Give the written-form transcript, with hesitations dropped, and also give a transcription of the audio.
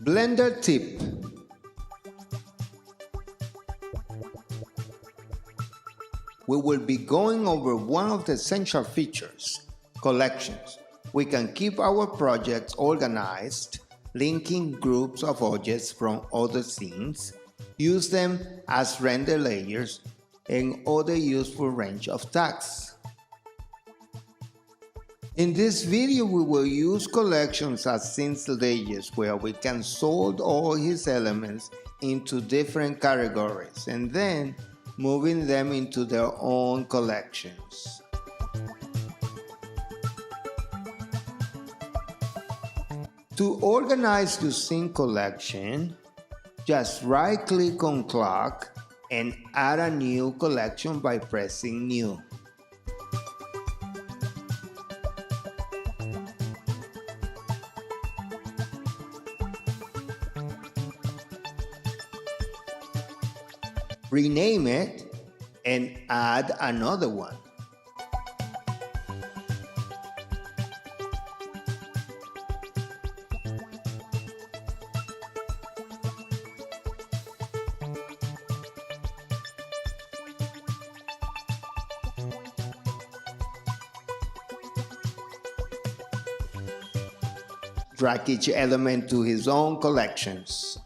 Blender tip. We will be going over one of the essential features, collections. We can keep our projects organized, linking groups of objects from other scenes, use them as render layers, and other useful range of tasks. In this video, we will use collections as scenes layers where we can sort all his elements into different categories and then moving them into their own collections. To organize your scene collection, just right-click on Clock and add a new collection by pressing New. Rename it and add another one. Drag each element to his own collections.